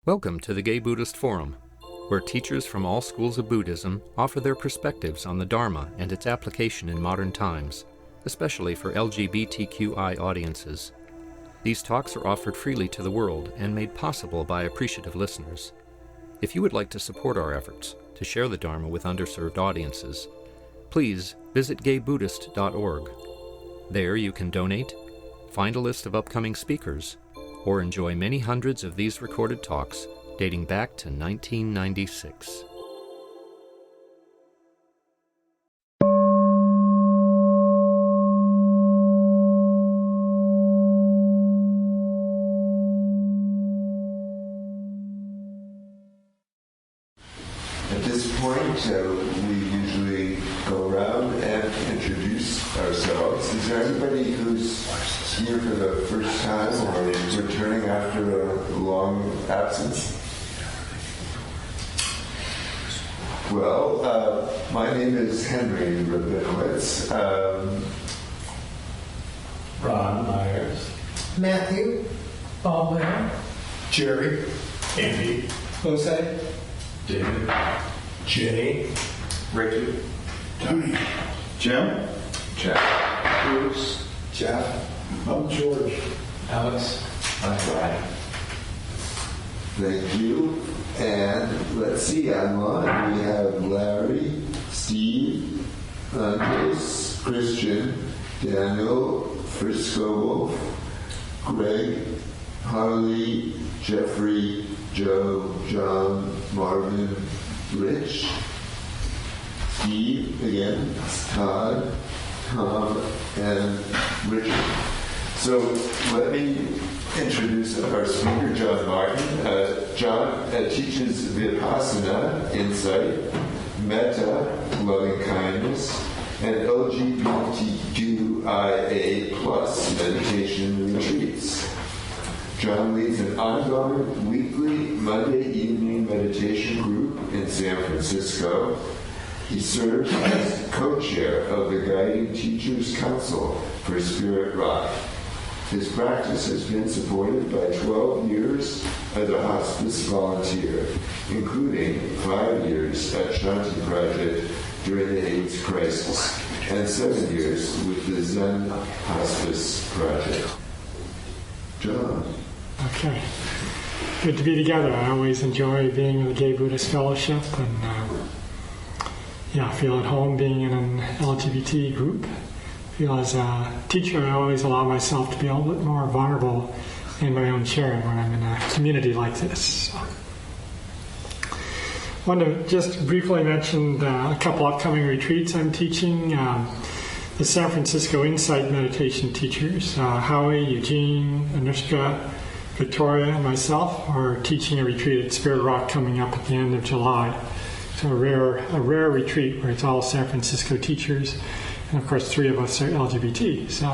Welcome to the Gay Buddhist Forum, where teachers from all schools of Buddhism offer their perspectives on the Dharma and its application in modern times, especially for LGBTQI audiences. These talks are offered freely to the world and made possible by appreciative listeners. If you would like to support our efforts to share the Dharma with underserved audiences, please visit gaybuddhist.org. There you can donate, find a list of upcoming speakers, or enjoy many hundreds of these recorded talks dating back to 1996. At this point, we usually go around and introduce ourselves. Is there anybody who's here for the first time or returning after a long absence? Well, my name is Henry Rabinowitz. Ron Myers. Matthew. Paul, Jerry. Andy. Jose. David. Jenny. Richard. Tony. Jim? Jack. Bruce. Jeff. I'm George. Alex. I'm Brian. Thank you. And let's see, online we have Larry, Steve, Andres, Christian, Daniel, Frisco Wolf, Greg, Harley, Jeffrey, Joe, John, Marvin, Rich, Steve, again, Todd, Tom, and Richard. So let me introduce our speaker, John Martin. John teaches Vipassana, insight, Metta, loving kindness, and LGBTQIA plus meditation retreats. John leads an ongoing weekly Monday evening meditation group in San Francisco. He serves as co-chair of the Guiding Teachers Council for Spirit Rock. His practice has been supported by 12 years as a hospice volunteer, including 5 years at Shanti Project during the AIDS crisis, and 7 years with the Zen Hospice Project. John. Okay. Good to be together. I always enjoy being in the Gay Buddhist Fellowship and I feel at home being in an LGBT group. I feel as a teacher I always allow myself to be a little bit more vulnerable in my own sharing when I'm in a community like this. So. I want to just briefly mention a couple upcoming retreats I'm teaching. The San Francisco Insight Meditation teachers, Howie, Eugene, Anushka, Victoria, and myself are teaching a retreat at Spirit Rock coming up at the end of July. So a rare retreat where it's all San Francisco teachers, and of course 3 of us are LGBT, so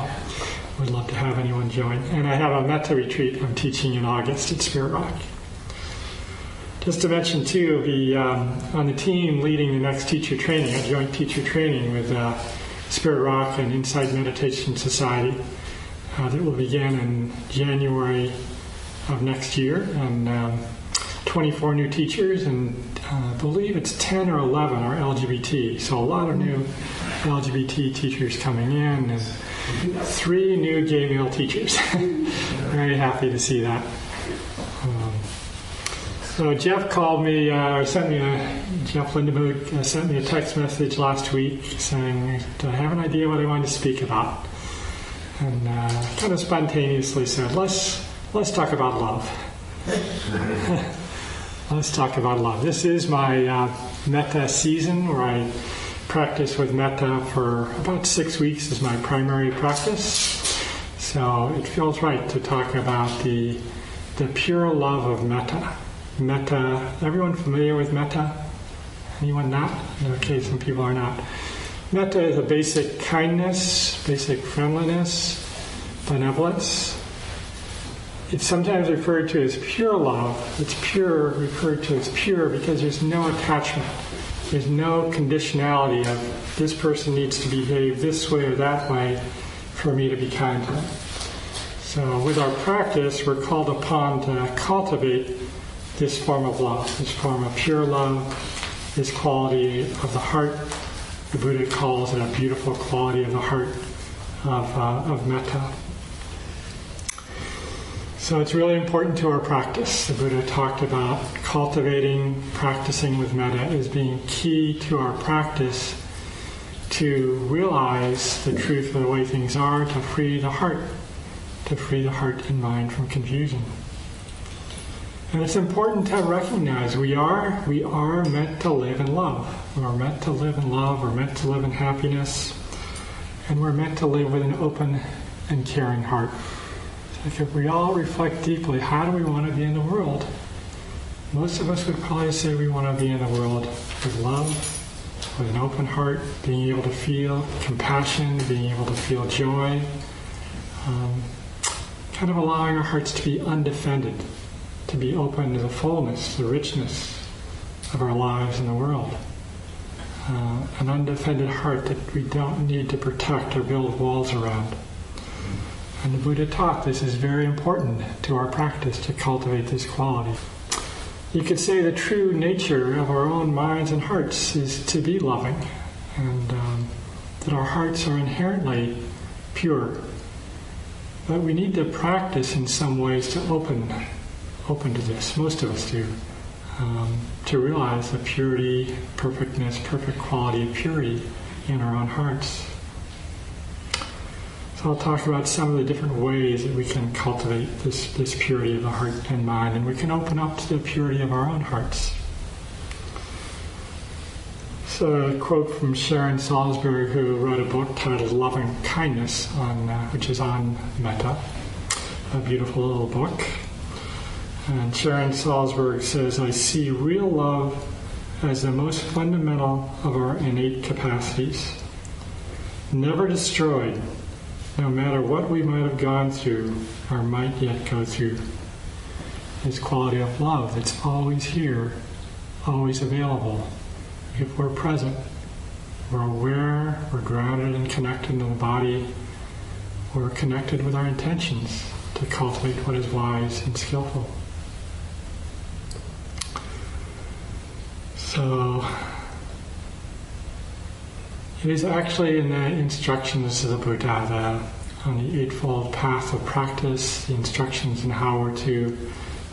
would love to have anyone join. And I have a Metta retreat I'm teaching in August at Spirit Rock. Just to mention too, on the team leading the next teacher training, a joint teacher training with Spirit Rock and Insight Meditation Society that will begin in January of next year, and 24 new teachers, and I believe it's 10 or 11 are LGBT, so a lot of new LGBT teachers coming in, and 3 new gay male teachers. Very happy to see that. So Jeff called me, Jeff Lindemoog sent me a text message last week saying, do I have an idea what I wanted to speak about? And kind of spontaneously said, let's talk about love. Let's talk about love. This is my Metta season where I practice with Metta for about 6 weeks as my primary practice. So it feels right to talk about the pure love of Metta. Metta, everyone familiar with Metta? Anyone not? Okay, some people are not. Metta is a basic kindness, basic friendliness, benevolence. It's sometimes referred to as pure love. It's referred to as pure because there's no attachment. There's no conditionality of this person needs to behave this way or that way for me to be kind to them. So with our practice, we're called upon to cultivate this form of love, this form of pure love, this quality of the heart. The Buddha calls it a beautiful quality of the heart of metta. So it's really important to our practice. The Buddha talked about cultivating, practicing with metta as being key to our practice to realize the truth of the way things are, to free the heart and mind from confusion. And it's important to recognize we are meant to live in love. We're meant to live in love, we're meant to live in happiness, and we're meant to live with an open and caring heart. So if we all reflect deeply, how do we want to be in the world? Most of us would probably say we want to be in the world with love, with an open heart, being able to feel compassion, being able to feel joy, kind of allowing our hearts to be undefended, to be open to the fullness, the richness of our lives in the world. An undefended heart that we don't need to protect or build walls around. And the Buddha taught this is very important to our practice to cultivate this quality. You could say the true nature of our own minds and hearts is to be loving, and that our hearts are inherently pure. But we need to practice in some ways to open to this. Most of us do. To realize the purity, perfectness, perfect quality of purity in our own hearts. So I'll talk about some of the different ways that we can cultivate this purity of the heart and mind, and we can open up to the purity of our own hearts. So a quote from Sharon Salzberg, who wrote a book titled Loving Kindness, which is on metta, a beautiful little book. And Sharon Salzberg says, "I see real love as the most fundamental of our innate capacities, never destroyed, no matter what we might have gone through or might yet go through. This quality of love that's always here, always available. If we're present, we're aware, we're grounded and connected to the body, we're connected with our intentions to cultivate what is wise and skillful." So, it is actually in the instructions of the Buddha, on the Eightfold Path of Practice, the instructions on how we're to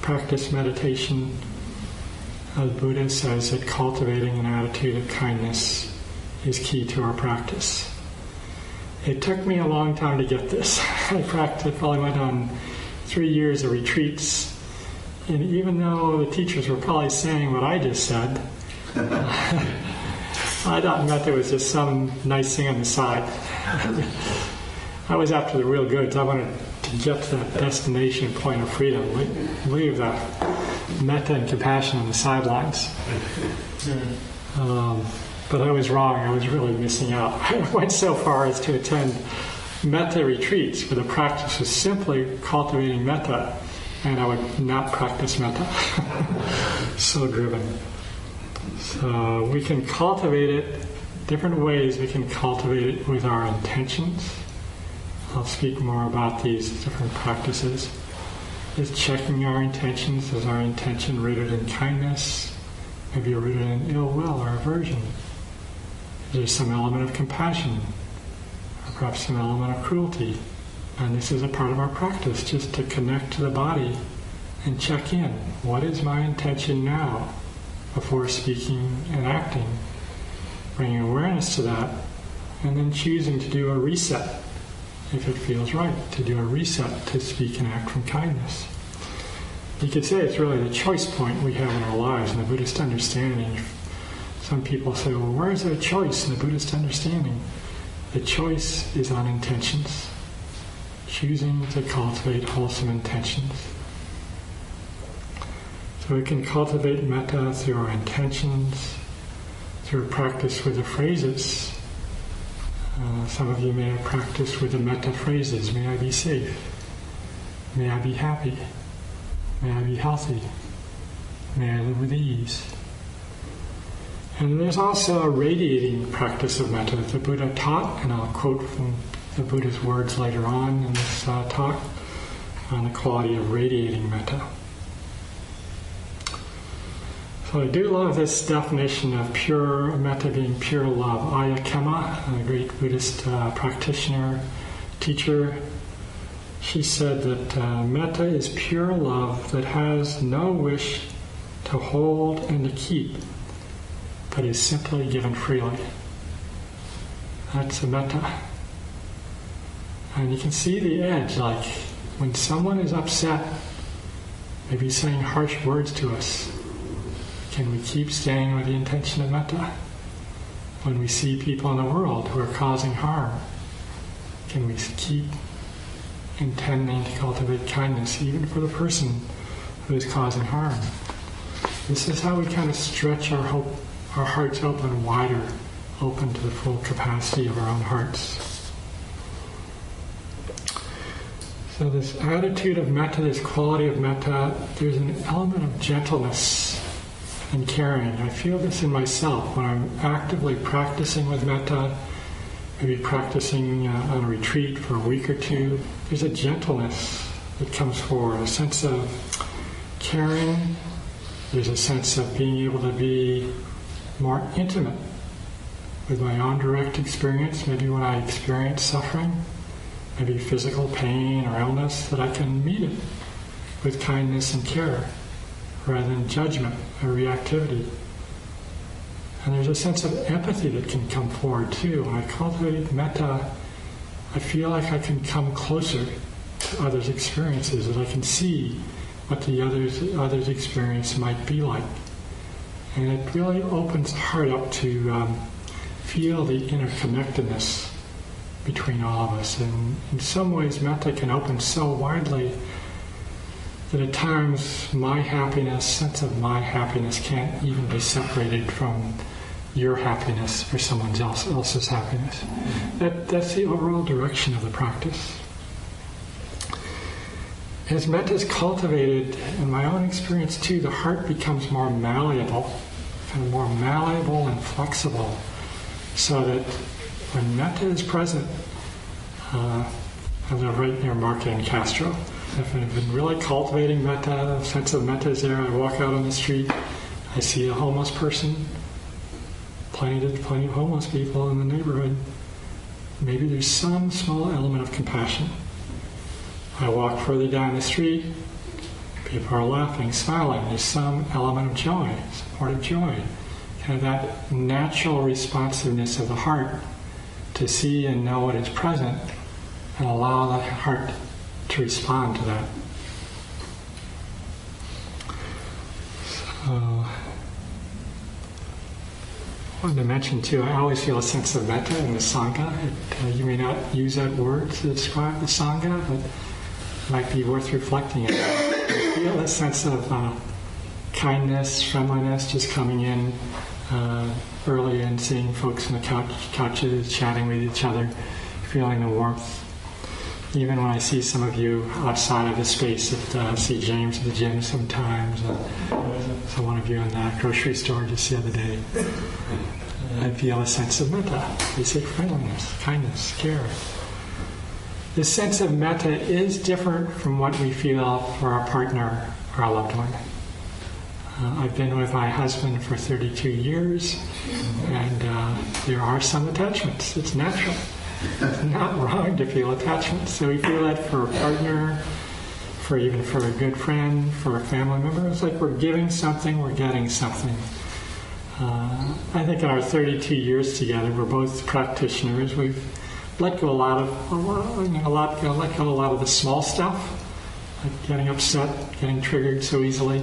practice meditation. The Buddha says that cultivating an attitude of kindness is key to our practice. It took me a long time to get this. I probably went on 3 years of retreats, and even though the teachers were probably saying what I just said, I thought Metta was just some nice thing on the side. I was after the real goods. I wanted to get to that destination point of freedom, leave the metta and compassion on the sidelines. But I was wrong. I was really missing out. I went so far as to attend metta retreats where the practice was simply cultivating metta, and I would not practice metta. So driven. So we can cultivate it different ways. We can cultivate it with our intentions. I'll speak more about these different practices. Is checking our intentions. Is our intention rooted in kindness? Maybe rooted in ill will or aversion? Is there some element of compassion? Or perhaps some element of cruelty? And this is a part of our practice, just to connect to the body and check in. What is my intention now before speaking and acting? Bringing awareness to that, and then choosing to do a reset if it feels right, to do a reset to speak and act from kindness. You could say it's really the choice point we have in our lives in the Buddhist understanding. Some people say, well, where is there a choice in the Buddhist understanding? The choice is on intentions. Choosing to cultivate wholesome intentions. So we can cultivate metta through our intentions, through practice with the phrases. Some of you may have practiced with the metta phrases. May I be safe. May I be happy. May I be healthy. May I live with ease. And there's also a radiating practice of metta that the Buddha taught, and I'll quote from the Buddha's words later on in this talk on the quality of radiating metta. So I do love this definition of pure metta being pure love. Ayya Khema, a great Buddhist practitioner, teacher, she said that metta is pure love that has no wish to hold and to keep, but is simply given freely. That's a metta. And you can see the edge, like when someone is upset, maybe saying harsh words to us, can we keep staying with the intention of metta? When we see people in the world who are causing harm, can we keep intending to cultivate kindness even for the person who is causing harm? This is how we kind of stretch our hearts open wider, open to the full capacity of our own hearts. So this attitude of metta, this quality of metta, there's an element of gentleness and caring. I feel this in myself when I'm actively practicing with metta, maybe practicing on a retreat for a week or two. There's a gentleness that comes forward, a sense of caring. There's a sense of being able to be more intimate with my own direct experience, maybe when I experience suffering, maybe physical pain or illness, that I can meet it with kindness and care rather than judgment or reactivity. And there's a sense of empathy that can come forward too. When I cultivate metta, I feel like I can come closer to others' experiences, that I can see what the others' experience might be like. And it really opens the heart up to feel the interconnectedness between all of us. And in some ways, metta can open so widely that at times my happiness, sense of my happiness, can't even be separated from your happiness or someone else's happiness. That's the overall direction of the practice. As metta is cultivated, in my own experience too, the heart becomes more malleable, kind of more malleable and flexible, so that when metta is present, I live right near Market and Castro. If I've been really cultivating metta, a sense of metta is there, I walk out on the street, I see a homeless person, plenty of homeless people in the neighborhood. Maybe there's some small element of compassion. I walk further down the street, people are laughing, smiling. There's some element of joy, supportive joy. Kind of that natural responsiveness of the heart to see and know what is present and allow the heart to respond to that. So, I wanted to mention too, I always feel a sense of metta in the Sangha. You may not use that word to describe the Sangha, but it might be worth reflecting on. I feel a sense of kindness, friendliness, just coming in early and seeing folks on the couches, chatting with each other, feeling the warmth. Even when I see some of you outside of the space, I see James at the gym sometimes, so one of you in that grocery store just the other day. I feel a sense of metta, basic friendliness, kindness, care. This sense of metta is different from what we feel for our partner or our loved one. I've been with my husband for 32 years, and there are some attachments. It's natural. It's not wrong to feel attachment. So we feel that for a partner, for a good friend, for a family member. It's like we're giving something, we're getting something. I think in our 32 years together, we're both practitioners. We've let go a lot of the small stuff, like getting upset, getting triggered so easily.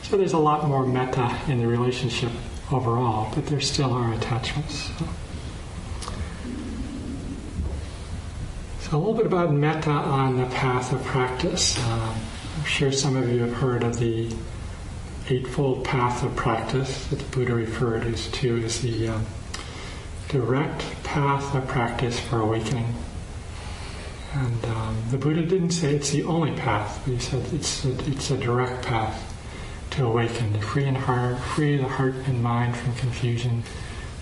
So there's a lot more metta in the relationship overall, but there still are attachments. So a little bit about metta on the path of practice. I'm sure some of you have heard of the Eightfold Path of Practice that the Buddha referred to as the direct path of practice for awakening. And the Buddha didn't say it's the only path, but he said it's a direct path to awaken, to free the heart and mind from confusion,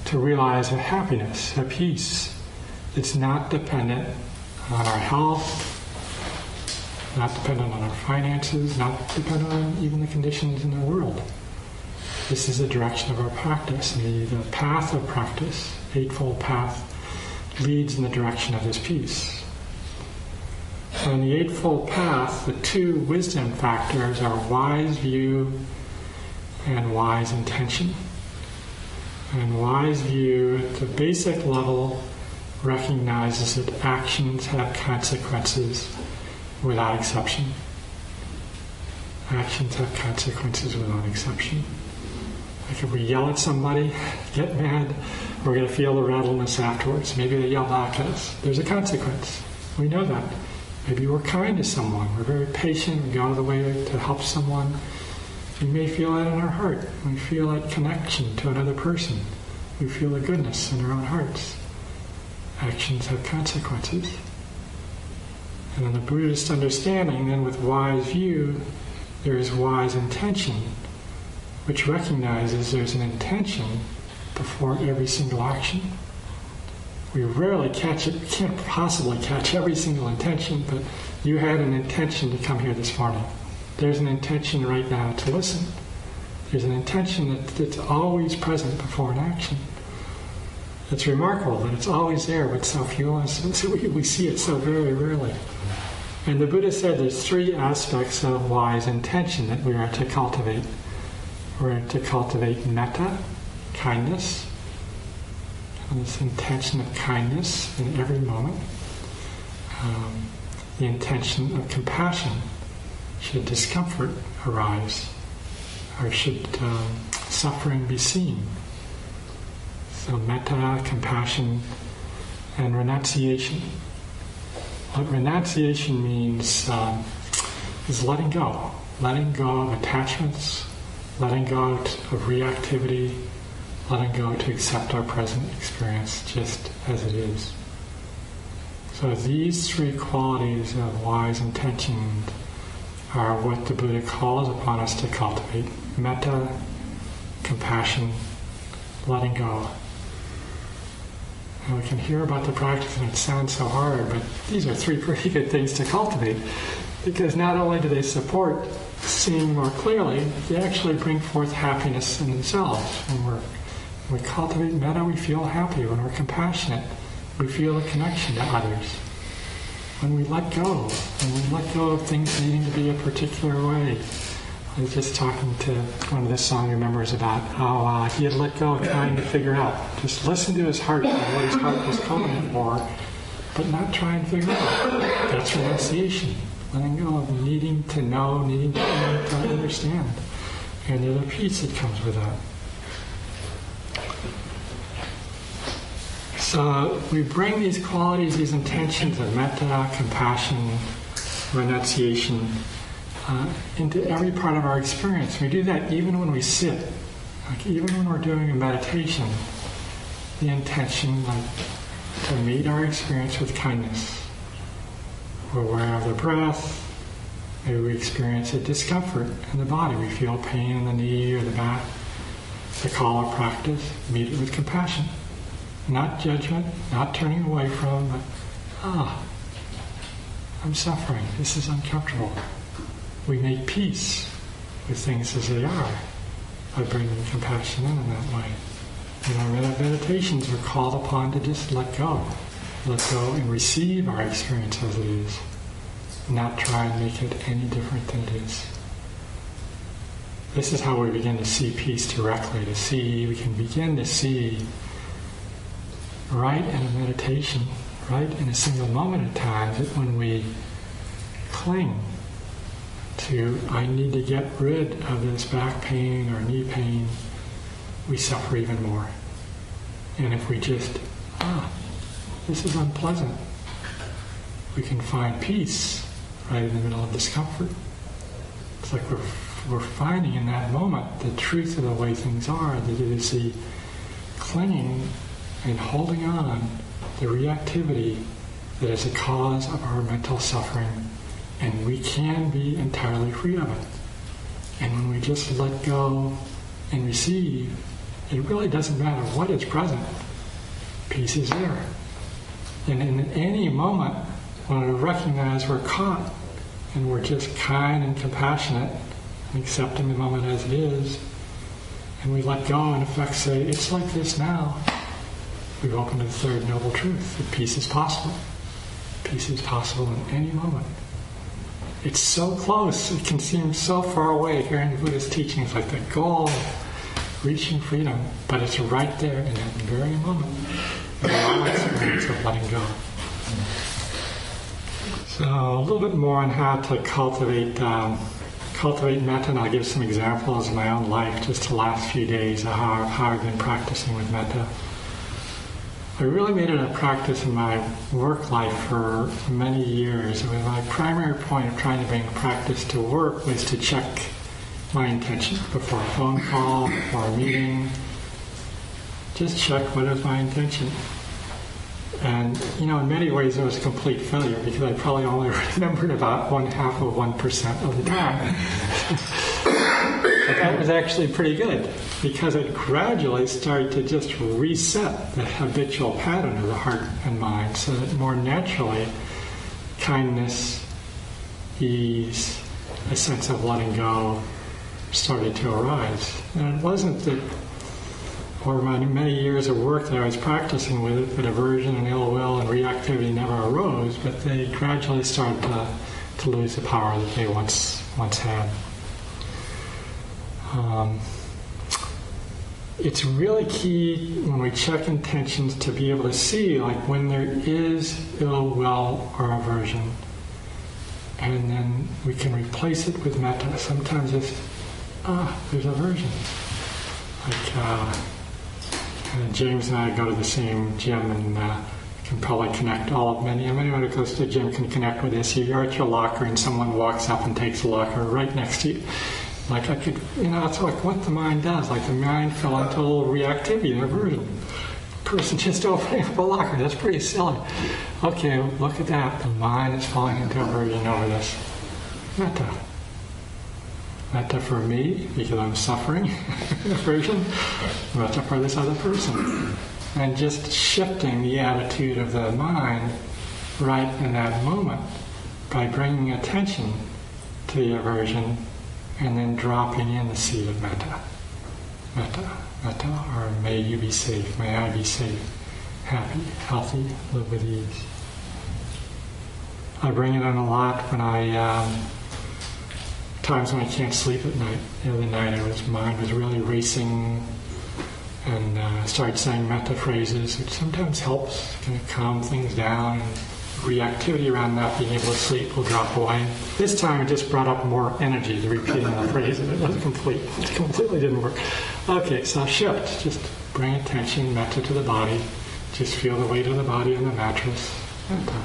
to realize a happiness, a peace that's not dependent on our health, not dependent on our finances, not dependent on even the conditions in the world. This is the direction of our practice, and the path of practice, Eightfold Path, leads in the direction of this peace. On the Eightfold Path, the two wisdom factors are wise view and wise intention. And wise view, at the basic level, recognizes that actions have consequences without exception. Actions have consequences without exception. Like if we yell at somebody, get mad, we're going to feel the rattleness afterwards. Maybe they yell back at us. There's a consequence. We know that. Maybe we're kind to someone. We're very patient. We go out of the way to help someone. We may feel that in our heart. We feel that connection to another person. We feel the goodness in our own hearts. Actions have consequences. And in the Buddhist understanding, then with wise view, there is wise intention, which recognizes there's an intention before every single action. We rarely catch it. We can't possibly catch every single intention, but you had an intention to come here this morning. There's an intention right now to listen. There's an intention that's always present before an action. It's remarkable that it's always there, but so few of us, we see it so very rarely. And the Buddha said there's three aspects of wise intention that we are to cultivate. We're to cultivate metta, kindness, and this intention of kindness in every moment. The intention of compassion. Should discomfort arise, or should suffering be seen? So metta, compassion, and renunciation. What renunciation means is letting go. Letting go of attachments, letting go of reactivity, letting go to accept our present experience just as it is. So these three qualities of wise intention are what the Buddha calls upon us to cultivate. Metta, compassion, letting go. And we can hear about the practice and it sounds so hard, but these are three pretty good things to cultivate, because not only do they support seeing more clearly, they actually bring forth happiness in themselves. When we cultivate metta, we feel happy. When we're compassionate, we feel a connection to others. When we let go of things needing to be a particular way. I was just talking to one of the Sangha members about how he had let go of trying to figure out. Just listen to his heart and what his heart was calling him for, but not try and figure out. That's renunciation. Letting go of needing to know, needing to understand. And there's a peace that comes with that. So we bring these qualities, these intentions of metta, compassion, renunciation into every part of our experience. We do that even when we sit, like even when we're doing a meditation. The intention, like to meet our experience with kindness. We're aware of the breath. Maybe we experience a discomfort in the body. We feel pain in the knee or the back. The call of practice, meet it with compassion. Not judgment, not turning away from, but, I'm suffering. This is uncomfortable. We make peace with things as they are by bringing compassion in that way. In our meditations, we're called upon to just let go and receive our experience as it is, not try and make it any different than it is. This is how we begin to see peace directly. We can begin to see right in a meditation, right in a single moment at times, that when we cling to, I need to get rid of this back pain or knee pain, we suffer even more. And if we just, this is unpleasant, we can find peace right in the middle of discomfort. It's like we're finding in that moment the truth of the way things are, that it is the clinging and holding on, the reactivity that is the cause of our mental suffering, and we can be entirely free of it. And when we just let go and receive, it really doesn't matter what is present. Peace is there. And in any moment, when we recognize we're caught and we're just kind and compassionate and accepting the moment as it is, and we let go, in effect say, it's like this now. We've opened to the third noble truth, that peace is possible. Peace is possible in any moment. It's so close, it can seem so far away hearing the Buddhist teachings, like the goal of reaching freedom, but it's right there in that very moment. The raw experience of letting go. So a little bit more on how to cultivate metta, and I'll give some examples in my own life, just the last few days of how I've been practicing with metta. I really made it a practice in my work life for many years. It was my primary point of trying to bring practice to work was to check my intention before a phone call, before a meeting. Just check what is my intention. And, in many ways it was a complete failure because I probably only remembered about 0.5% of the time. But that was actually pretty good because it gradually started to just reset the habitual pattern of the heart and mind so that more naturally kindness, ease, a sense of letting go started to arise. And it wasn't that over my many years of work that I was practicing with it, that aversion and ill will and reactivity never arose, but they gradually started to lose the power that they once had. It's really key when we check intentions to be able to see, like when there is ill will or aversion, and then we can replace it with metta. Sometimes it's, there's aversion. Like, James and I go to the same gym and can probably connect anyone who goes to the gym can connect with this. You're at your locker and someone walks up and takes the locker right next to you. Like I could, it's like what the mind does. Like the mind fell into a little reactivity and aversion. Person just opening up a locker. That's pretty silly. Okay, look at that. The mind is falling into aversion over this. Metta. Metta for me, because I'm suffering aversion. Metta for this other person. And just shifting the attitude of the mind right in that moment by bringing attention to the aversion and then dropping in the seed of metta. Metta, metta, or may you be safe, may I be safe, happy, healthy, live with ease. I bring it in a lot when times when I can't sleep at night. The other night mind was really racing, and I started saying metta phrases, which sometimes helps kind of calm things down, and reactivity around not being able to sleep will drop away. This time it just brought up more energy to repeating the phrase, and it wasn't complete. It completely didn't work. Okay, so shift. Just bring attention, metta, to the body. Just feel the weight of the body on the mattress. Metta,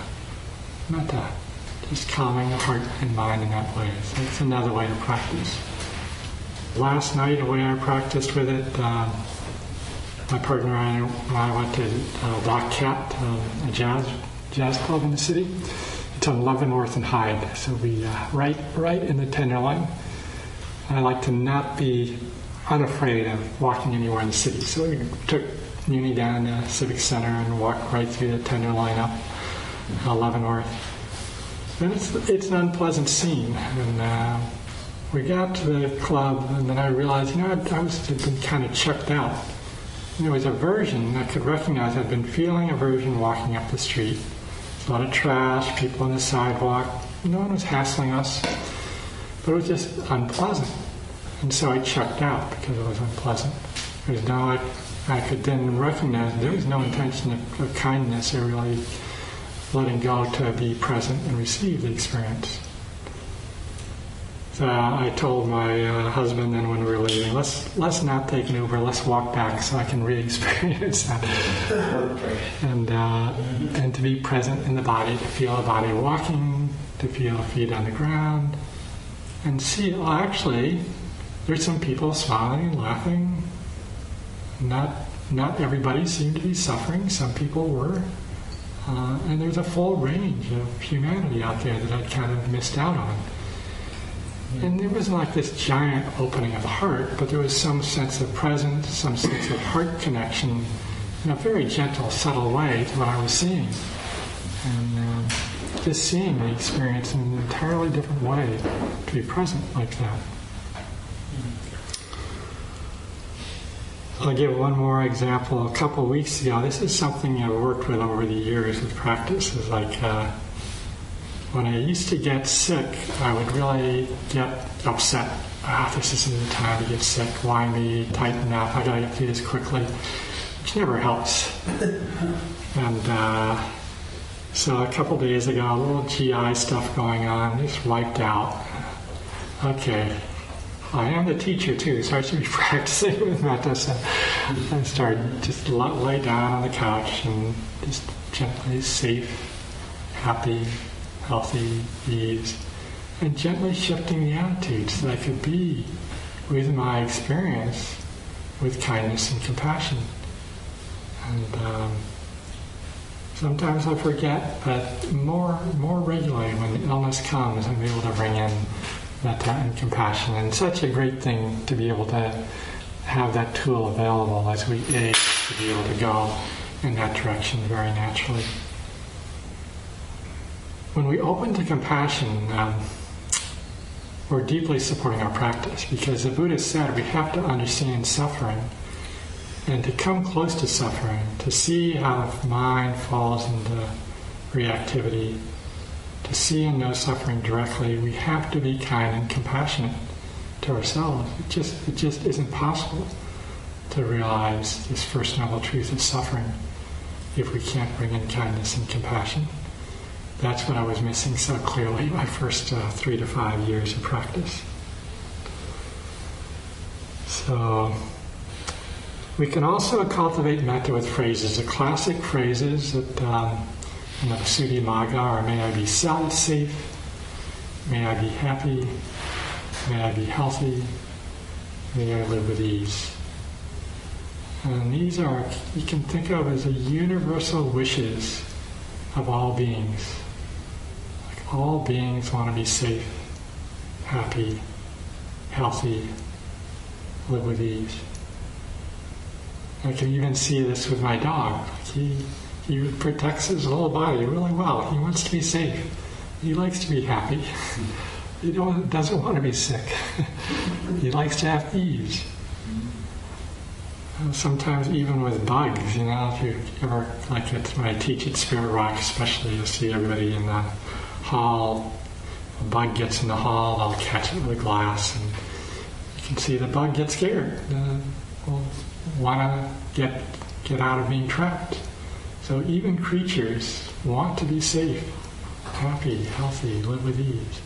metta. Just calming the heart and mind in that way. So it's another way to practice. Last night, the way I practiced with it, my partner and I went to Black Cat, a jazz club in the city. It's on Leavenworth and Hyde, so we right in the Tenderloin. I like to not be unafraid of walking anywhere in the city, so we took Muni down to Civic Center and walked right through the Tenderloin up Leavenworth. And it's an unpleasant scene, and we got to the club, and then I realized, I had been kind of checked out. There was aversion. I could recognize I'd been feeling aversion walking up the street. A lot of trash, people on the sidewalk. No one was hassling us. But it was just unpleasant. And so I checked out because it was unpleasant. I could then recognize there was no intention of kindness or really letting go to be present and receive the experience. So I told my husband then when we were leaving, let's not take an Uber, let's walk back so I can re-experience that. And to be present in the body, to feel the body walking, to feel the feet on the ground, and see, actually, there's some people smiling and laughing. Not everybody seemed to be suffering, some people were. And there's a full range of humanity out there that I'd kind of missed out on. And there wasn't like this giant opening of the heart, but there was some sense of presence, some sense of heart connection in a very gentle, subtle way to what I was seeing. And just seeing the experience in an entirely different way to be present like that. I'll give one more example. A couple of weeks ago, this is something I've worked with over the years with practice. Is like when I used to get sick, I would really get upset. This isn't the time to get sick. Why me? Tighten up. I gotta get through this quickly, which never helps. And so a couple days ago, a little GI stuff going on, just wiped out. Okay. I am the teacher too, so I should be practicing with Metta. So I started just lay down on the couch and just gently, safe, happy, healthy, ease, and gently shifting the attitude so that I could be with my experience with kindness and compassion. And sometimes I forget, but more regularly when the illness comes, I'm able to bring in Metta and compassion. And it's such a great thing to be able to have that tool available as we age, to be able to go in that direction very naturally. When we open to compassion, we're deeply supporting our practice, because the Buddha said we have to understand suffering and to come close to suffering, to see how the mind falls into reactivity, to see and know suffering directly. We have to be kind and compassionate to ourselves. It just isn't possible to realize this first noble truth of suffering if we can't bring in kindness and compassion. That's what I was missing so clearly my first 3 to 5 years of practice. So we can also cultivate metta with phrases. The classic phrases that in the Visuddhimagga are, may I be safe, may I be happy, may I be healthy, may I live with ease. And these are, you can think of as the universal wishes of all beings. Like all beings want to be safe, happy, healthy, live with ease. I can even see this with my dog. He protects his whole body really well. He wants to be safe. He likes to be happy. He doesn't want to be sick. He likes to have ease. Sometimes even with bugs, if you ever, like when I teach at Spirit Rock especially, you'll see everybody in the hall. A bug gets in the hall, they'll catch it with a glass, and you can see the bug get scared. Want to get out of being trapped. So even creatures want to be safe, happy, healthy, live with ease.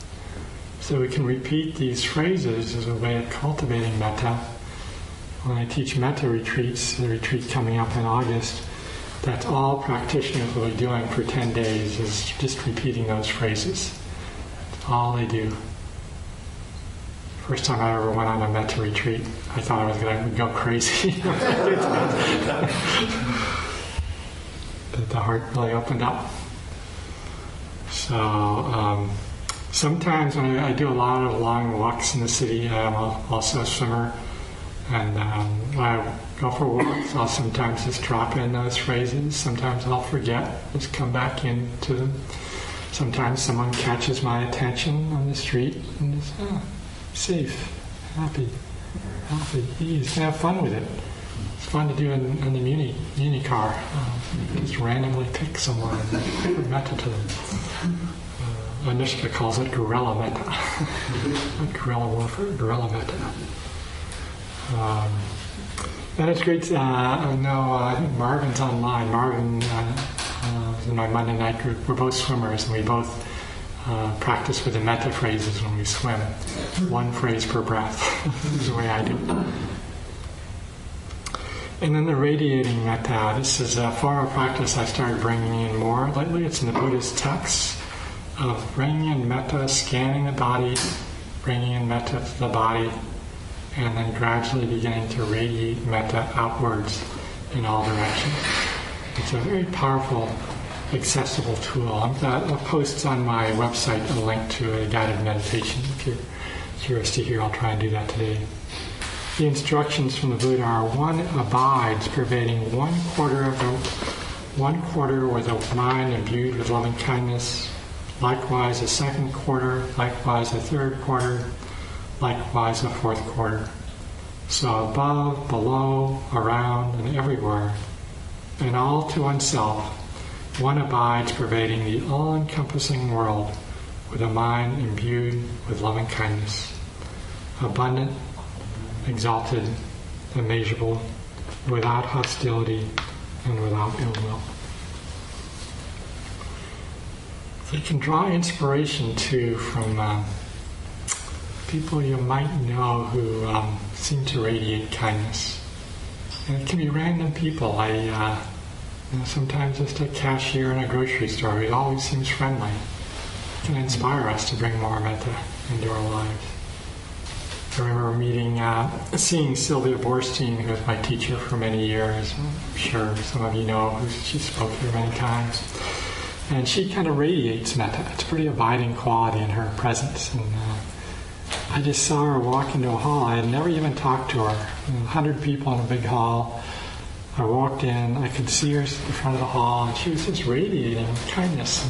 So we can repeat these phrases as a way of cultivating metta. When I teach metta retreats, the retreat coming up in August, that's all practitioners will be doing for 10 days is just repeating those phrases. That's all they do. First time I ever went on a metta retreat, I thought I was going to go crazy. But the heart really opened up. So sometimes when I do a lot of long walks in the city, I'm also a swimmer, and when I go for walks, I'll sometimes just drop in those phrases. Sometimes I'll forget, just come back into them. Sometimes someone catches my attention on the street and just, safe, happy, healthy, ease. Have fun with it. It's fun to do in the muni car. Just randomly pick someone and put metta to them. Anishka calls it guerrilla metta. Not guerrilla warfare, guerrilla metta. And it's great. I think Marvin's online. Marvin was in my Monday night group. We're both swimmers, and we both practice with the metta phrases when we swim. One phrase per breath is the way I do it. And then the radiating metta. This is a form of practice I started bringing in more lately. It's in the Buddhist texts of bringing in metta, scanning the body, bringing in metta to the body, and then gradually beginning to radiate metta outwards in all directions. It's a very powerful, accessible tool. I'll post on my website a link to a guided meditation. If you're curious to hear, I'll try and do that today. The instructions from the Buddha are: one abides, pervading 1/4 with a mind imbued with loving kindness, likewise a 2/4, likewise a 3/4, likewise a 4/4. So above, below, around, and everywhere, and all to oneself, one abides pervading the all-encompassing world with a mind imbued with loving kindness, abundant, exalted, immeasurable, without hostility and without ill will. So you can draw inspiration too from people you might know who seem to radiate kindness. And it can be random people. Sometimes just a cashier in a grocery store who always seems friendly. It can inspire us to bring more metta into our lives. I remember seeing Sylvia Borstein, who was my teacher for many years. I'm sure some of you know who she spoke here many times. And she kind of radiates metta. It's a pretty abiding quality in her presence. And I just saw her walk into a hall. I had never even talked to her. 100 people in a big hall. I walked in. I could see her at the front of the hall, and she was just radiating kindness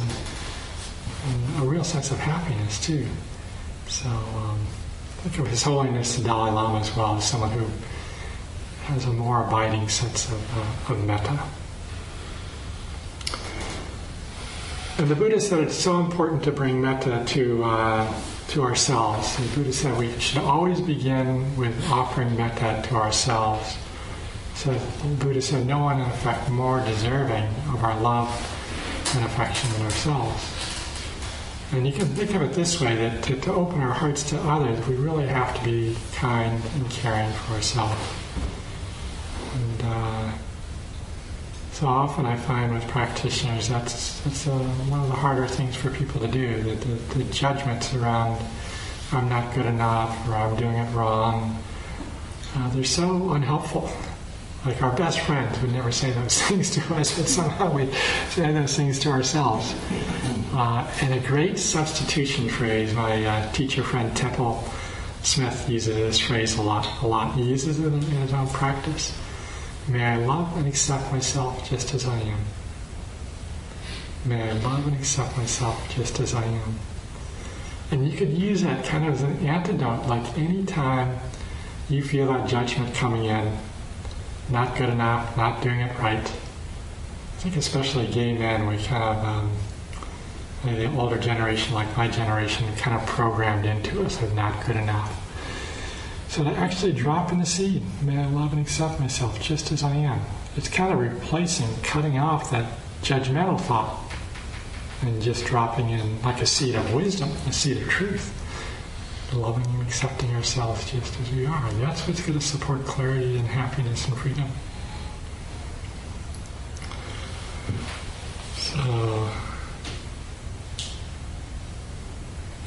and a real sense of happiness too. So I think of His Holiness the Dalai Lama as well as someone who has a more abiding sense of metta. And the Buddha said it's so important to bring metta to ourselves. The Buddha said we should always begin with offering metta to ourselves. So the Buddha said no one in effect more deserving of our love and affection than ourselves. And you can think of it this way, that to open our hearts to others, we really have to be kind and caring for ourselves. And so often I find with practitioners that's one of the harder things for people to do, that the judgments around I'm not good enough or I'm doing it wrong, they're so unhelpful. Like our best friends would never say those things to us, but somehow we say those things to ourselves. And a great substitution phrase, my teacher friend Temple Smith uses this phrase a lot. He uses it in his own practice. May I love and accept myself just as I am. May I love and accept myself just as I am. And you could use that kind of as an antidote, like any time you feel that judgment coming in, not good enough, not doing it right. I think especially gay men, we kind of, the older generation, like my generation, kind of programmed into us as not good enough. So to actually drop in the seed, may I love and accept myself just as I am. It's kind of replacing, cutting off that judgmental thought and just dropping in like a seed of wisdom, a seed of truth. Loving and accepting ourselves just as we are. That's what's going to support clarity and happiness and freedom. So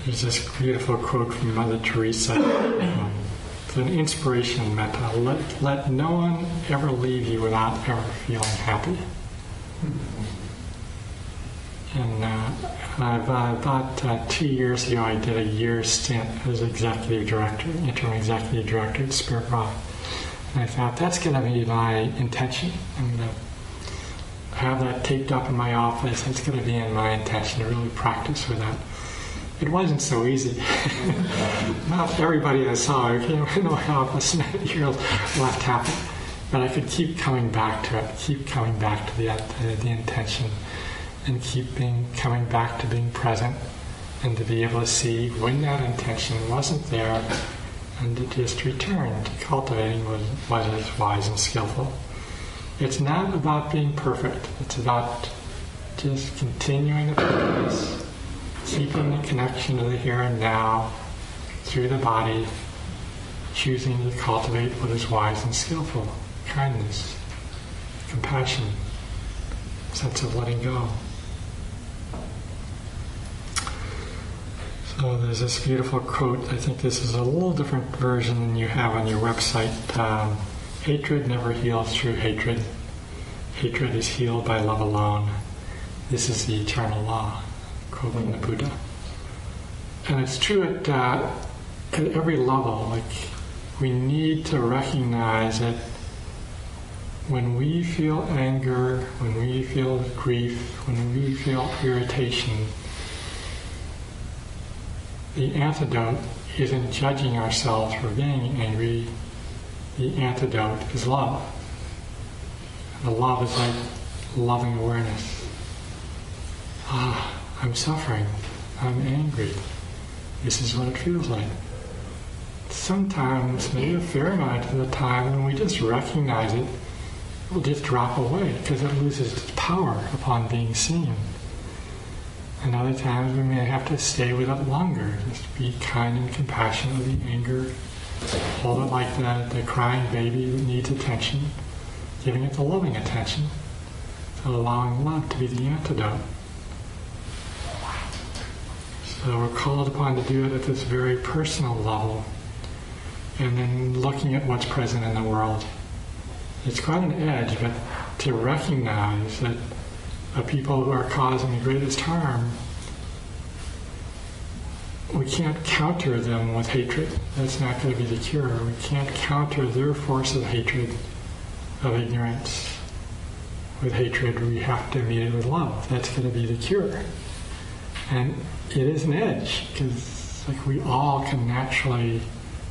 there's this beautiful quote from Mother Teresa. It's an inspiration in metta. Let no one ever leave you without ever feeling happy. And about 2 years ago, I did a year's stint as executive director, interim executive director at Spirit Rock. And I thought, that's going to be my intention. I'm going to have that taped up in my office. It's going to be in my intention to really practice with that. It wasn't so easy. Not everybody I saw, I don't know how a year left happened. But I could keep coming back to it, keep coming back to the intention. And coming back to being present and to be able to see when that intention wasn't there and to just return to cultivating what is wise and skillful. It's not about being perfect. It's about just continuing the practice, keeping the connection to the here and now through the body, choosing to cultivate what is wise and skillful, kindness, compassion, sense of letting go. So there's this beautiful quote. I think this is a little different version than you have on your website. Hatred never heals through hatred. Hatred is healed by love alone. This is the eternal law, quoting the Buddha. And it's true at every level. Like, we need to recognize that when we feel anger, when we feel grief, when we feel irritation, the antidote isn't judging ourselves for being angry the antidote is love. The love is like loving awareness. I'm suffering. I'm angry. This is what it feels like. Sometimes, maybe a fair amount of the time, when we just recognize it, it will just drop away because it loses its power upon being seen. And other times we may have to stay with it longer, just be kind and compassionate with the anger, hold it like the crying baby that needs attention, giving it the loving attention, allowing love to be the antidote. So we're called upon to do it at this very personal level, and then looking at what's present in the world. It's quite an edge, but to recognize that the people who are causing the greatest harm, we can't counter them with hatred. That's not going to be the cure. We can't counter their force of hatred, of ignorance. With hatred, we have to meet it with love. That's going to be the cure. And it is an edge, because like we all can naturally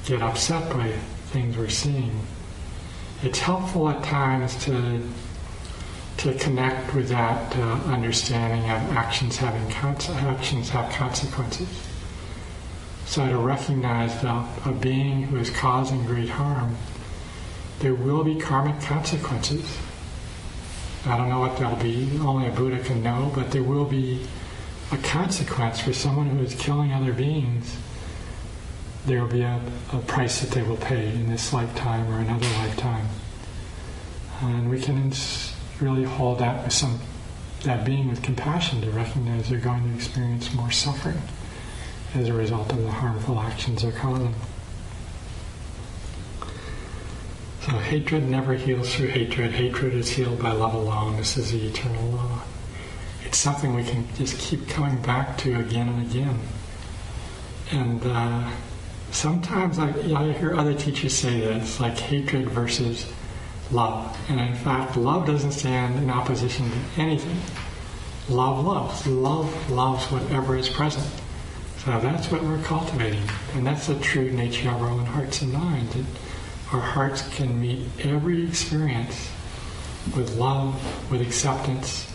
get upset by things we're seeing. It's helpful at times to connect with that understanding of actions have consequences. So to recognize that a being who is causing great harm, there will be karmic consequences. I don't know what they'll be, only a Buddha can know, but there will be a consequence for someone who is killing other beings. There will be a price that they will pay in this lifetime or another lifetime. And we can really hold that with that being with compassion, to recognize they're going to experience more suffering as a result of the harmful actions they're causing. So hatred never heals through hatred. Hatred is healed by love alone. This is the eternal law. It's something we can just keep coming back to again and again. And sometimes I hear other teachers say this, like hatred versus love. And in fact, love doesn't stand in opposition to anything. Love loves. Love loves whatever is present. So that's what we're cultivating. And that's the true nature of our own hearts and minds. Our hearts can meet every experience with love, with acceptance.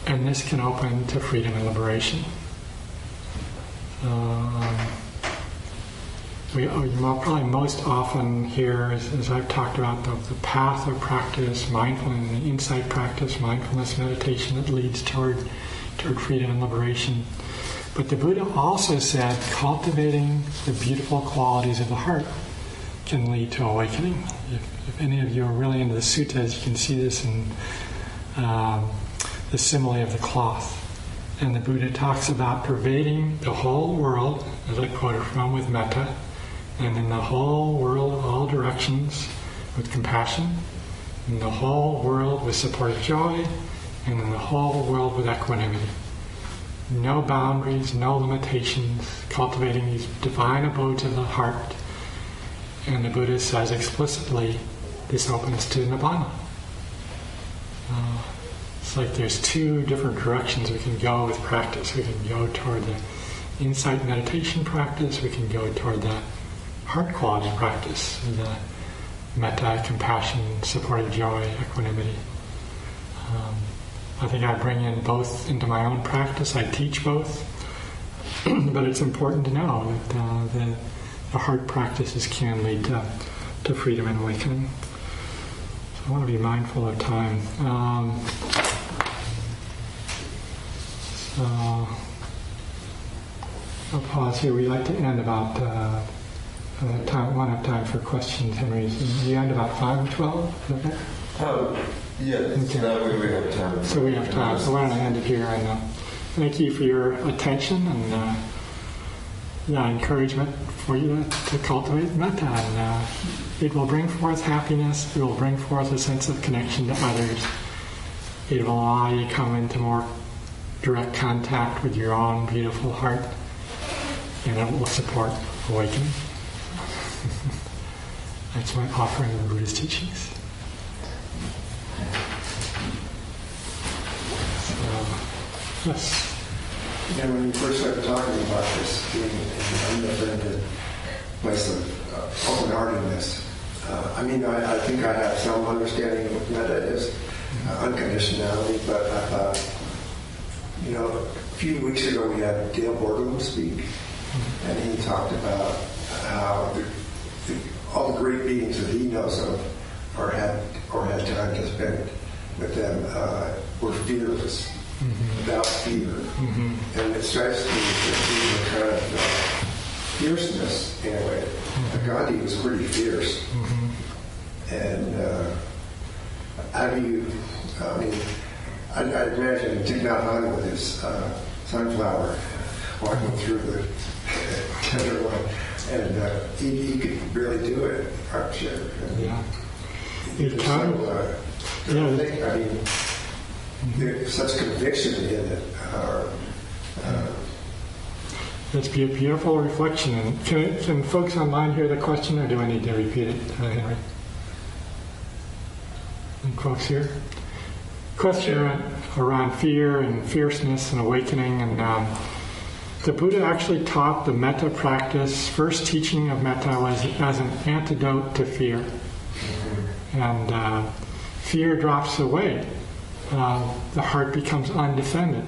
And this can open to freedom and liberation. You probably most often hear, as I've talked about, the path of practice, mindfulness, the insight practice, mindfulness meditation that leads toward freedom and liberation. But the Buddha also said cultivating the beautiful qualities of the heart can lead to awakening. If any of you are really into the suttas, you can see this in the simile of the cloth. And the Buddha talks about pervading the whole world, as I quoted from, with metta, and in the whole world, all directions, with compassion, in the whole world with supportive joy, and in the whole world with equanimity. No boundaries, no limitations, cultivating these divine abodes of the heart. And the Buddha says explicitly, this opens to Nibbana. It's like there's two different directions we can go with practice. We can go toward the insight meditation practice. We can go toward the heart quality practice, the metta, compassion, supportive joy, equanimity. I think I bring in both into my own practice. I teach both. But it's important to know that the heart practices can lead to freedom and awakening. So I want to be mindful of time. So I'll pause here. We like to end about want to have time for questions, Henry. We end about 5:12. Is that right? Yes, okay. That way we have time. So we have time. So why don't I end it here? And thank you for your attention and encouragement for you to cultivate metta. And it will bring forth happiness. It will bring forth a sense of connection to others. It will allow you to come into more direct contact with your own beautiful heart, and it will support awakening. That's my offering of the Buddha's teachings. So, yes. Yeah, when we first started talking about this, being in an undefended place of open-heartedness. I think I have some understanding of what metta is, unconditionality, but I thought, a few weeks ago we had Dale Bordelum speak, and he talked about how all the great beings that he knows of or had time to spend with them were fearless, without fear. And it strikes me that he was kind of fierceness in a way. Gandhi was pretty fierce. And how do you, I imagine Thich Nhat Hanh with his sunflower walking through the tenderloin, and he could really do it, I'm sure. There's such conviction in it. That's a beautiful reflection. And can folks online hear the question, or do I need to repeat it, Henry? Any folks here? Question around fear and fierceness and awakening. And the Buddha actually taught the metta practice. First teaching of metta was as an antidote to fear. And fear drops away. The heart becomes undefended.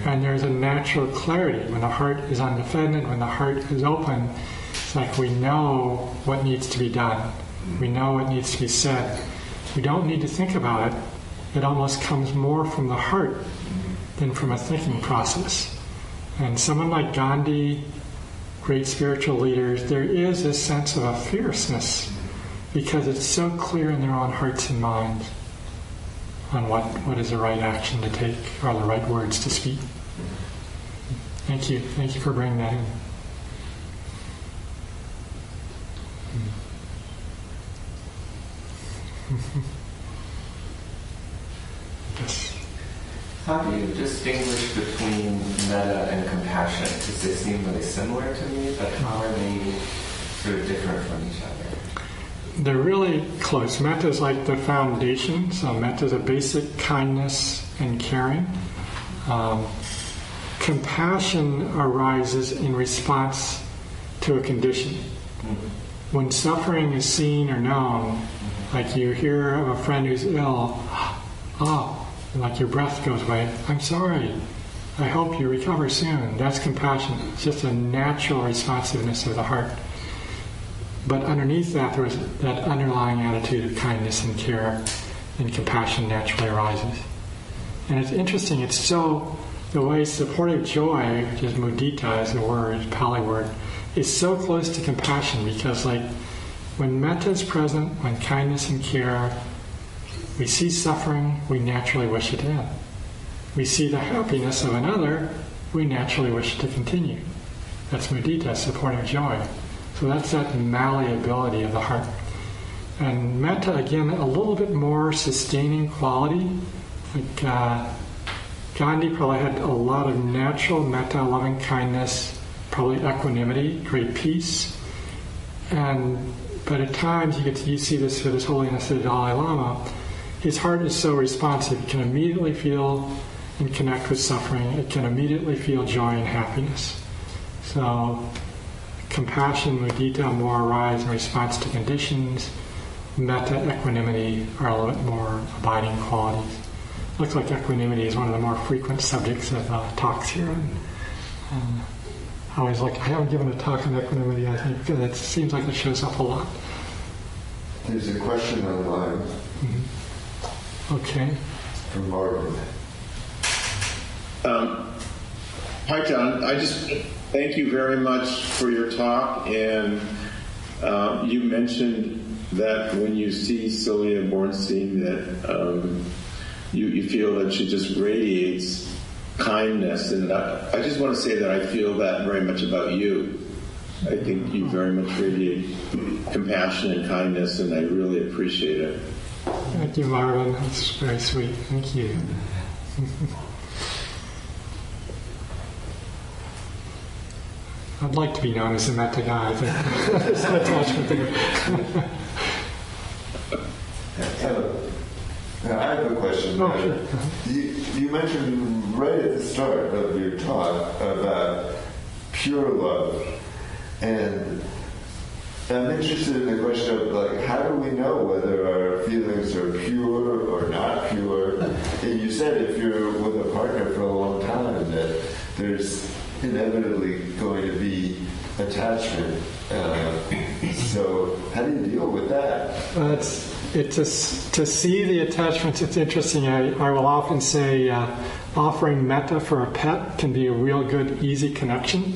And there's a natural clarity. When the heart is undefended, when the heart is open, it's like we know what needs to be done. We know what needs to be said. We don't need to think about it. It almost comes more from the heart than from a thinking process. And someone like Gandhi, great spiritual leaders, there is a sense of a fierceness because it's so clear in their own hearts and minds on what is the right action to take or the right words to speak. Thank you. Thank you for bringing that in. Yes. How do you distinguish between metta and compassion? Because they seem really similar to me, but how are they sort of different from each other? They're really close. Metta is like the foundation. So metta is a basic kindness and caring. Compassion arises in response to a condition. When suffering is seen or known, like you hear of a friend who's ill, and like your breath goes away, I'm sorry, I hope you recover soon. That's compassion. It's just a natural responsiveness of the heart. But underneath that, there was that underlying attitude of kindness and care, and compassion naturally arises. And it's interesting, the way supportive joy, which is mudita is the word, Pali word, is so close to compassion because when metta is present, when kindness and care, we see suffering, we naturally wish it to end. We see the happiness of another, we naturally wish it to continue. That's mudita, supportive joy. So that's that malleability of the heart. And metta, again, a little bit more sustaining quality. Gandhi probably had a lot of natural metta, loving kindness, probably equanimity, great peace. But at times you see this with His Holiness the Dalai Lama. His heart is so responsive, it can immediately feel and connect with suffering. It can immediately feel joy and happiness. So compassion, mudita more arise in response to conditions. Metta, equanimity are a little bit more abiding qualities. Looks like equanimity is one of the more frequent subjects of talks here. I haven't given a talk on equanimity, I think, because it seems like it shows up a lot. There's a question online. Okay. From Marvin. Hi, John. I just thank you very much for your talk. And you mentioned that when you see Sylvia Bornstein, that you feel that she just radiates kindness. And I just want to say that I feel that very much about you. I think you very much radiate compassion and kindness, and I really appreciate it. Thank you, Marvin. That's very sweet. Thank you. I'd like to be known as a metta guy, I think. There's an attachment there. I have a question. Oh, sure. You mentioned right at the start of your talk about pure love. And I'm interested in the question of, like, how do we know whether our feelings are pure or not pure? And you said if you're with a partner for a long time that there's inevitably going to be attachment. So how do you deal with that? To see the attachments, it's interesting. I will often say offering metta for a pet can be a real good, easy connection.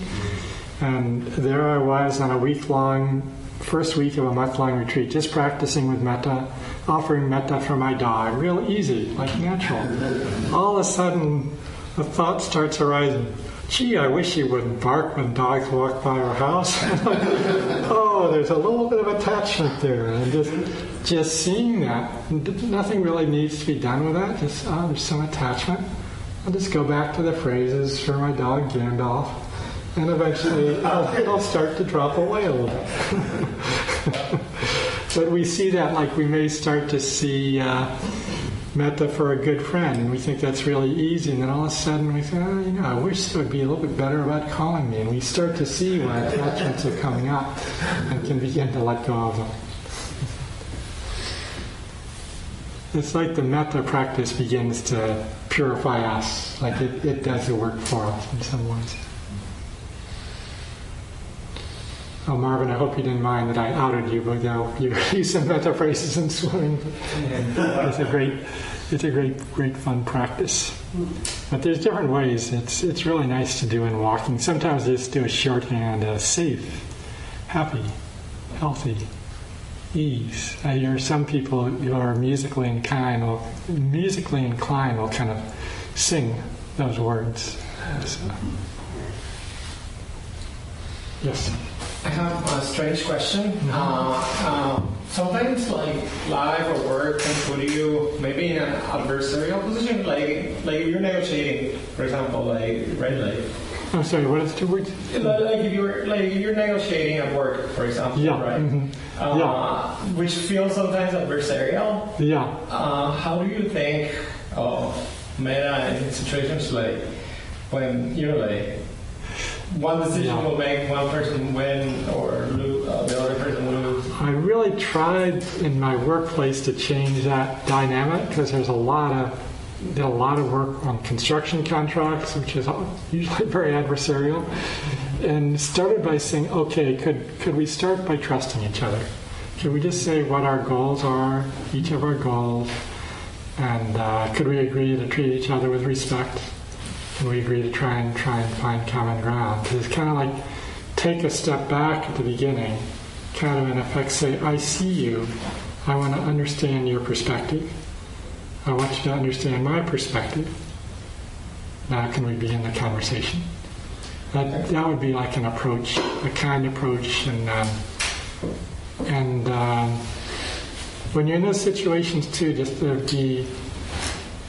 And there I was on first week of a month-long retreat, just practicing with metta, offering metta for my dog. Real easy, like natural. All of a sudden, a thought starts arising. Gee, I wish you wouldn't bark when dogs walk by our house. Oh, there's a little bit of attachment there. And just seeing that, nothing really needs to be done with that. Just, there's some attachment. I'll just go back to the phrases for my dog Gandalf. And eventually it'll start to drop away a little bit. But we see that, like we may start to see metta for a good friend, and we think that's really easy, and then all of a sudden we say, I wish they would be a little bit better about calling me, and we start to see when attachments are coming up and can begin to let go of them. It's like the metta practice begins to purify us, like it does the work for us in some ways. Oh, Marvin, I hope you didn't mind that I outed you, but you use some metta phrases in swimming. It's a great fun practice. But there's different ways. It's really nice to do in walking. Sometimes just do a shorthand, safe, happy, healthy, ease. I hear some people who are musically inclined will kind of sing those words. So. Yes. I have a strange question. Sometimes, like life or work can put you maybe in an adversarial position, like if you're negotiating, for example, like red light. I'm sorry. What is the word? Like if you're negotiating at work, for example, yeah. right? Mm-hmm. Which feels sometimes adversarial. Yeah. How do you think of metta in situations like when you're like? One decision will make one person win or lose, the other person lose. I really tried in my workplace to change that dynamic because there's did a lot of work on construction contracts, which is usually very adversarial, and started by saying, okay, could we start by trusting each other? Could we just say what our goals are, each of our goals, and could we agree to treat each other with respect? And we agree to try and find common ground. Because it's kind of like take a step back at the beginning, kind of in effect say, I see you. I want to understand your perspective. I want you to understand my perspective. Now can we begin the conversation? That would be like an approach, a kind approach. And when you're in those situations too, just the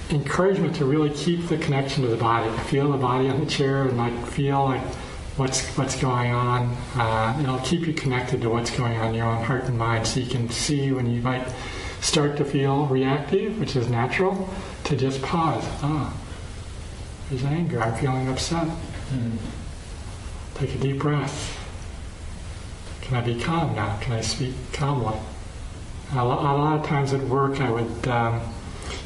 encouragement to really keep the connection to the body. Feel the body on the chair and feel like what's going on. It'll keep you connected to what's going on in your own heart and mind, so you can see when you might start to feel reactive, which is natural, to just pause. There's anger. I'm feeling upset. Take a deep breath. Can I be calm now? Can I speak calmly? A lot of times at work I would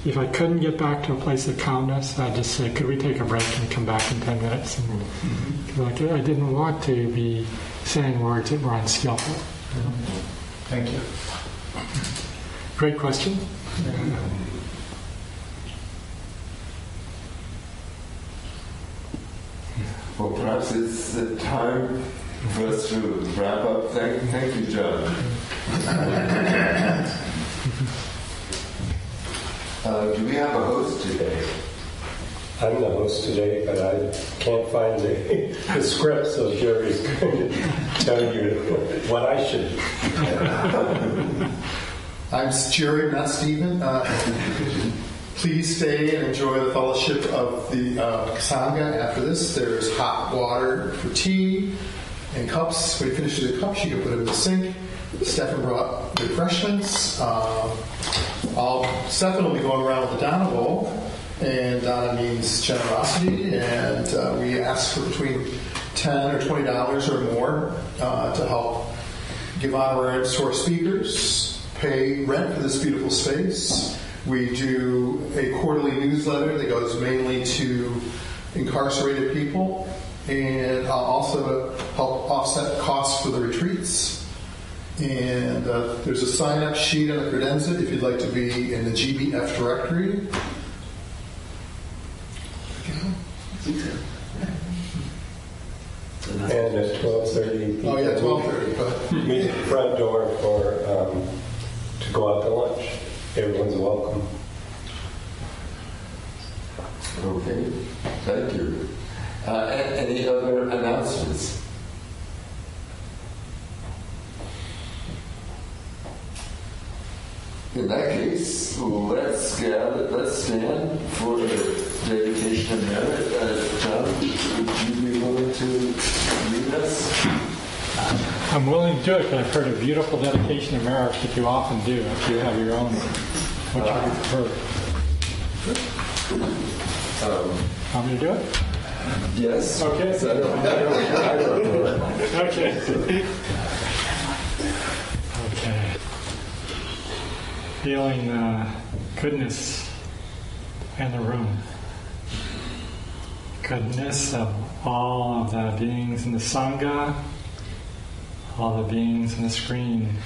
if I couldn't get back to a place of calmness, I'd just say, could we take a break and come back in 10 minutes? And I didn't want to be saying words that were unskillful. Thank you. Great question. Well, perhaps it's the time for us to wrap up. Thank you, John. Do we have a host today? I'm the host today, but I can't find the script, so Jerry's going to tell you what I should do. I'm Jerry, not Stephen. Please stay and enjoy the fellowship of the Sangha after this. There's hot water for tea and cups. When you finish the cups, you can put them in the sink. Stefan brought refreshments. Stefan will be going around with the Dana bowl, and Dana means generosity, and we ask for between $10 or $20 or more to help give honoraries to our speakers, pay rent for this beautiful space. We do a quarterly newsletter that goes mainly to incarcerated people and also to help offset costs for the retreats. And there's a sign-up sheet on the credenza if you'd like to be in the GBF directory. And at 12:30. Oh yeah, 12:30. Meet at the front door to go out to lunch. Everyone's welcome. Okay, thank you. Any other announcements? In that case, let's stand for the dedication of merit. John, would you be willing to lead us? I'm willing to do it, but I've heard a beautiful dedication of merit that you often do. If you have your own, what you prefer. Want me to do it? Yes. Okay. I don't know it. Okay. Okay. Feeling the goodness in the room. Goodness of all of the beings in the Sangha, all the beings in the screen.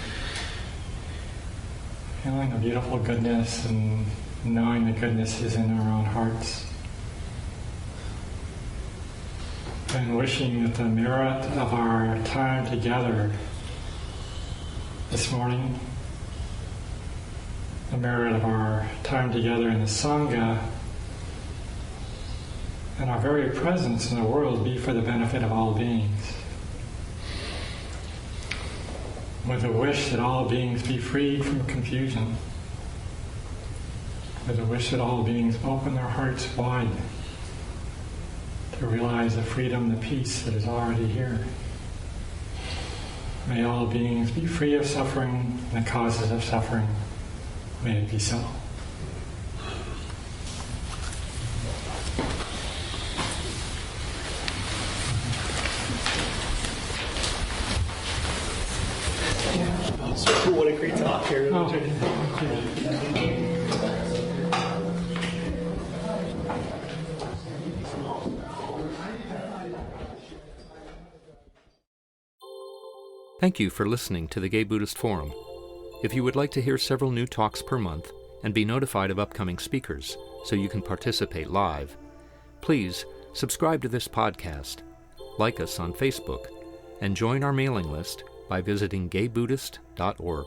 Feeling the beautiful goodness and knowing the goodness is in our own hearts. And wishing that the merit of our time together this morning, the merit of our time together in the Sangha, and our very presence in the world be for the benefit of all beings. With a wish that all beings be freed from confusion. With a wish that all beings open their hearts wide to realize the freedom, the peace that is already here. May all beings be free of suffering and the causes of suffering. May it be so. What a great talk here. Oh, thank you. Thank you for listening to the Gay Buddhist Forum. If you would like to hear several new talks per month and be notified of upcoming speakers so you can participate live, please subscribe to this podcast, like us on Facebook, and join our mailing list by visiting gaybuddhist.org.